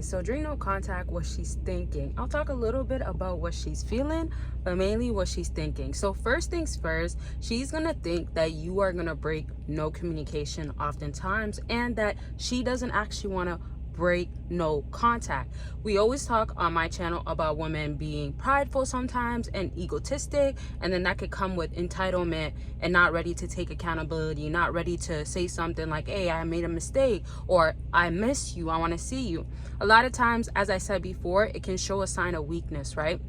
So during no contact, what she's thinking. I'll talk a little bit about what she's feeling, but mainly what she's thinking. So first things first, she's gonna think that you are gonna break no communication oftentimes, and that she doesn't actually want to break no contact. We always talk on my channel about women being prideful sometimes and egotistic, and then that could come with entitlement and not ready to take accountability, not ready to say something like, hey, I made a mistake, or I miss you, I want to see you. A lot of times, as I said before, it can show a sign of weakness, right?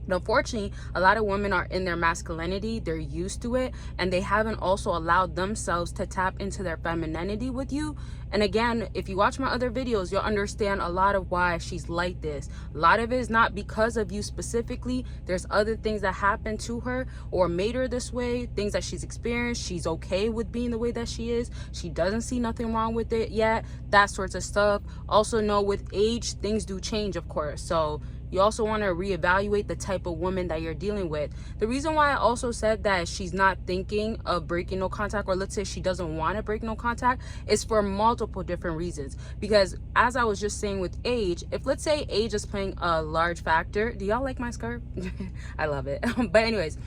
But unfortunately, a lot of women are in their masculinity, they're used to it, and they haven't also allowed themselves to tap into their femininity with you. And again, if you watch my other videos, you'll understand a lot of why she's like this. A lot of it is not because of you specifically. There's other things that happened to her or made her this way, things that she's experienced. She's okay with being the way that she is. She doesn't see nothing wrong with it yet, that sorts of stuff. Also know with age, things do change, of course. So you also want to reevaluate the type of woman that you're dealing with. The reason why I also said that she's not thinking of breaking no contact, or let's say she doesn't want to break no contact, is for multiple different reasons. Because as I was just saying with age, if let's say age is playing a large factor, do y'all like my skirt? I love it. But anyways,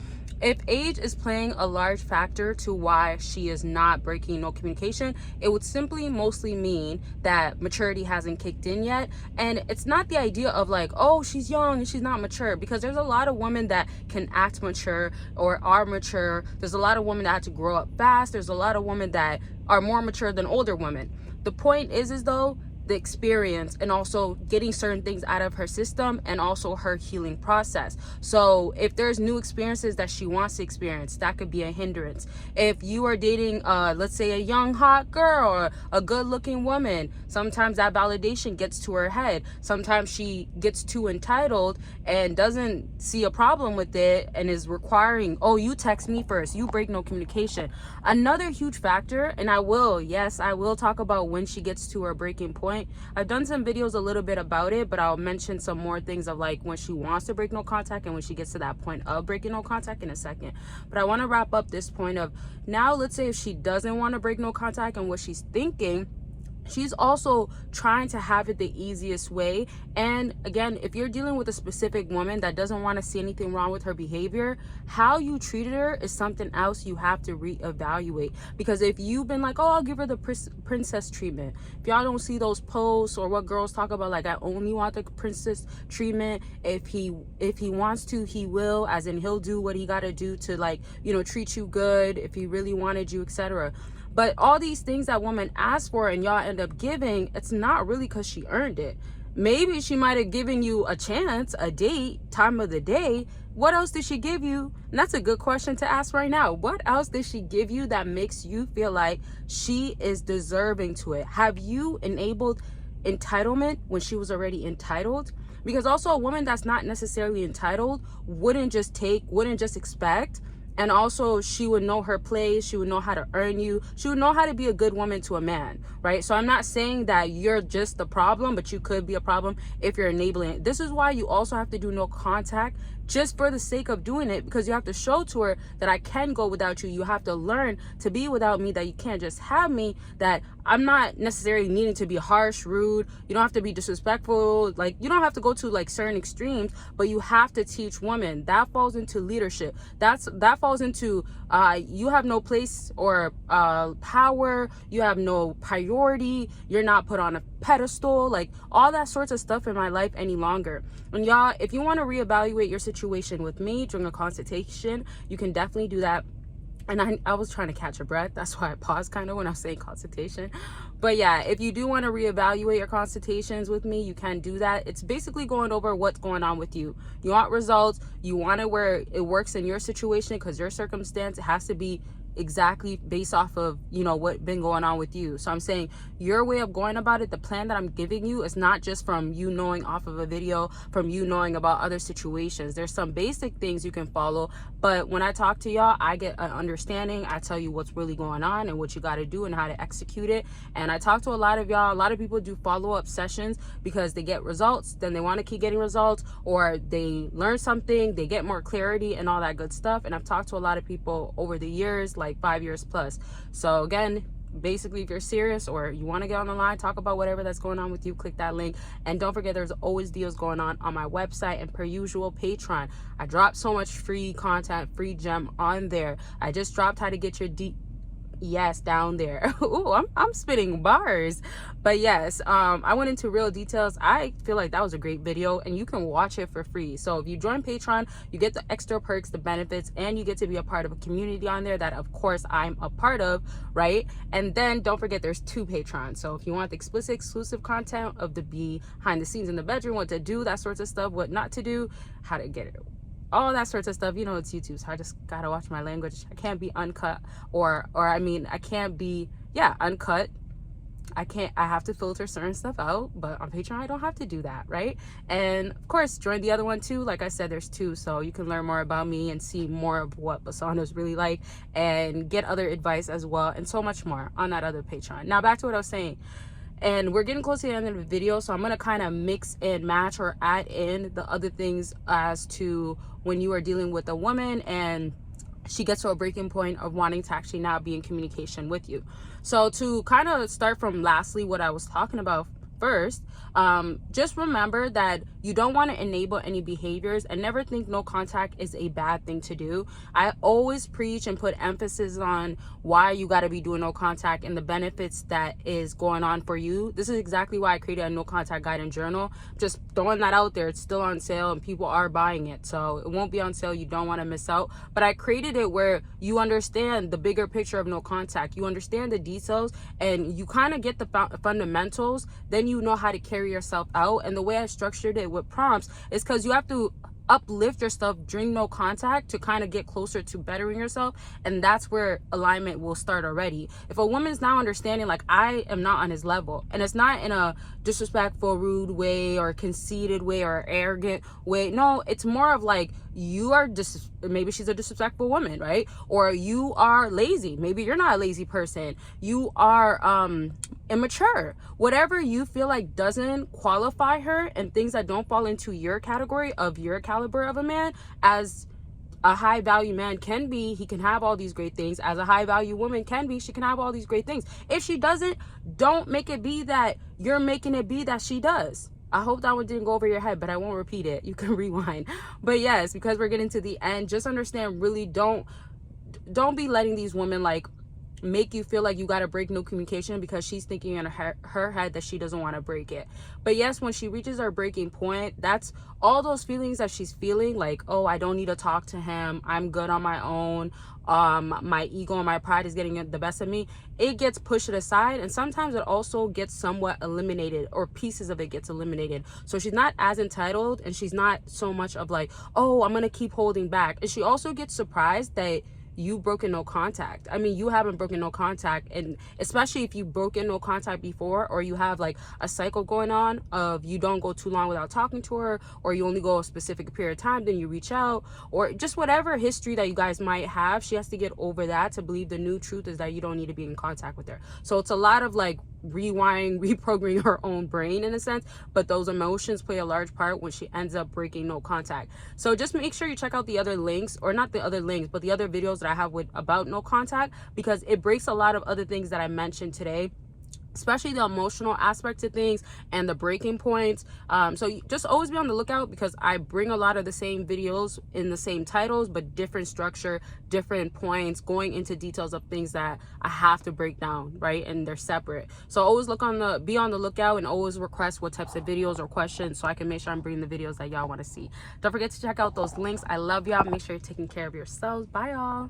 if age is playing a large factor to why she is not breaking no communication, it would simply mostly mean that maturity hasn't kicked in yet. And it's not the idea of like, oh, she's young and she's not mature, because there's a lot of women that can act mature or are mature. There's a lot of women that have to grow up fast. There's a lot of women that are more mature than older women. The point is though, the experience and also getting certain things out of her system, and also her healing process. So if there's new experiences that she wants to experience, that could be a hindrance. If you are dating let's say a young hot girl or a good looking woman, sometimes that validation gets to her head. Sometimes she gets too entitled and doesn't see a problem with it and is requiring, oh, you text me first, you break no communication. Another huge factor, and I will talk about when she gets to her breaking point. I've done some videos a little bit about it, but I'll mention some more things of like when she wants to break no contact and when she gets to that point of breaking no contact in a second. But I want to wrap up this point of, now let's say if she doesn't want to break no contact and what she's thinking, she's also trying to have it the easiest way. And again, if you're dealing with a specific woman that doesn't want to see anything wrong with her behavior, how you treated her is something else you have to reevaluate. Because if you've been like, oh, I'll give her the princess treatment, if y'all don't see those posts or what girls talk about, like, I only want the princess treatment, if he wants to, he will, as in he'll do what he got to do to, like, you know, treat you good if he really wanted you, etc. But all these things that women ask for and y'all end up giving, it's not really because she earned it. Maybe she might have given you a chance, a date, time of the day. What else did she give you? And that's a good question to ask right now. What else did she give you that makes you feel like she is deserving to it? Have you enabled entitlement when she was already entitled? Because also a woman that's not necessarily entitled wouldn't just expect. And also she would know her place, she would know how to earn you, she would know how to be a good woman to a man, right? So I'm not saying that you're just the problem, but you could be a problem if you're enabling it. This is why you also have to do no contact, just for the sake of doing it, because you have to show to her that I can go without you. You have to learn to be without me, that you can't just have me, that I'm not necessarily needing to be harsh, rude. You don't have to be disrespectful. Like, you don't have to go to like certain extremes, but you have to teach women. That falls into leadership. That falls into you have no place or power. You have no priority. You're not put on a pedestal, like all that sorts of stuff in my life any longer. And y'all, if you want to reevaluate your situation with me during a consultation, you can definitely do that. And I was trying to catch a breath, that's why I paused kind of when I was saying consultation. But yeah, if you do want to reevaluate your consultations with me, you can do that. It's basically going over what's going on with you. You want results, you want it where it works in your situation, because your circumstance, it has to be exactly based off of, you know, what been going on with you. So I'm saying your way of going about it, the plan that I'm giving you, is not just from you knowing off of a video, from you knowing about other situations. There's some basic things you can follow, but when I talk to y'all, I get an understanding. I tell you what's really going on and what you got to do and how to execute it. And I talk to a lot of y'all. A lot of people do follow-up sessions because they get results, then they want to keep getting results, or they learn something, they get more clarity and all that good stuff. And I've talked to a lot of people over the years, like 5 years plus. So again, basically, if you're serious or you want to get on the line, talk about whatever that's going on with you, click that link. And don't forget, there's always deals going on my website, and per usual, Patreon. I drop so much free content, free gem on there. I just dropped how to get your yes down there. Ooh, I'm spitting bars. But yes, I went into real details. I feel like that was a great video, and you can watch it for free. So if you join Patreon, you get the extra perks, the benefits, and you get to be a part of a community on there that of course I'm a part of, right? And then don't forget, there's 2 Patrons. So if you want the explicit exclusive content of the behind the scenes in the bedroom, what to do, that sorts of stuff, what not to do, how to get it, all that sorts of stuff, it's YouTube, so I just gotta watch my language. I can't be uncut, or I mean, I can't be uncut. I have to filter certain stuff out, but on Patreon I don't have to do that, right? And of course, join the other one too. Like I said, there's 2, so you can learn more about me and see more of what Basano's really like, and get other advice as well, and so much more on that other Patreon. Now back to what I was saying. And we're getting close to the end of the video, so I'm going to kind of mix and match or add in the other things as to when you are dealing with a woman and she gets to a breaking point of wanting to actually now be in communication with you. So to kind of start from lastly what I was talking about first, just remember that you don't want to enable any behaviors, and never think no contact is a bad thing to do. I always preach and put emphasis on why you got to be doing no contact and the benefits that is going on for you. This is exactly why I created a no contact guide and journal. Just throwing that out there. It's still on sale and people are buying it, so it won't be on sale. You don't want to miss out. But I created it where you understand the bigger picture of no contact, you understand the details, and you kind of get the fundamentals. Then you know how to carry yourself out. And the way I structured it with prompts is because you have to uplift yourself during no contact to kind of get closer to bettering yourself, and that's where alignment will start already. If a woman's now understanding like I am not on his level, and it's not in a disrespectful, rude way or conceited way or arrogant way, no, it's more of like you are maybe she's a disrespectful woman, right? Or you are lazy, maybe you're not a lazy person, you are immature, whatever you feel like doesn't qualify her, and things that don't fall into your category of your caliber of a man. As a high value man can be, he can have all these great things. As a high value woman can be, she can have all these great things. If she doesn't, don't make it be that you're making it be that she does. I hope that one didn't go over your head, but I won't repeat it. You can rewind. But yes, because we're getting to the end, just understand, really don't be letting these women like make you feel like you got to break no communication because she's thinking in her head that she doesn't want to break it. But yes, when she reaches her breaking point, that's all those feelings that she's feeling, like, oh, I don't need to talk to him, I'm good on my own, my ego and my pride is getting the best of me. It gets pushed aside, and sometimes it also gets somewhat eliminated, or pieces of it gets eliminated. So she's not as entitled, and she's not so much of like, oh, I'm gonna keep holding back. And she also gets surprised that you broken no contact. I mean, you haven't broken no contact, and especially if you've broken no contact before, or you have like a cycle going on of you don't go too long without talking to her, or you only go a specific period of time, then you reach out, or just whatever history that you guys might have. She has to get over that to believe the new truth is that you don't need to be in contact with her. So it's a lot of like reprogramming her own brain in a sense, but those emotions play a large part when she ends up breaking no contact. So just make sure you check out the other links, or not the other links, but the other videos that I have about no contact, because it breaks a lot of other things that I mentioned today, especially the emotional aspect of things and the breaking points. So just always be on the lookout, because I bring a lot of the same videos in the same titles, but different structure, different points, going into details of things that I have to break down, right? And they're separate. So always be on the lookout, and always request what types of videos or questions so I can make sure I'm bringing the videos that y'all want to see. Don't forget to check out those links. I love y'all. Make sure you're taking care of yourselves. Bye, y'all.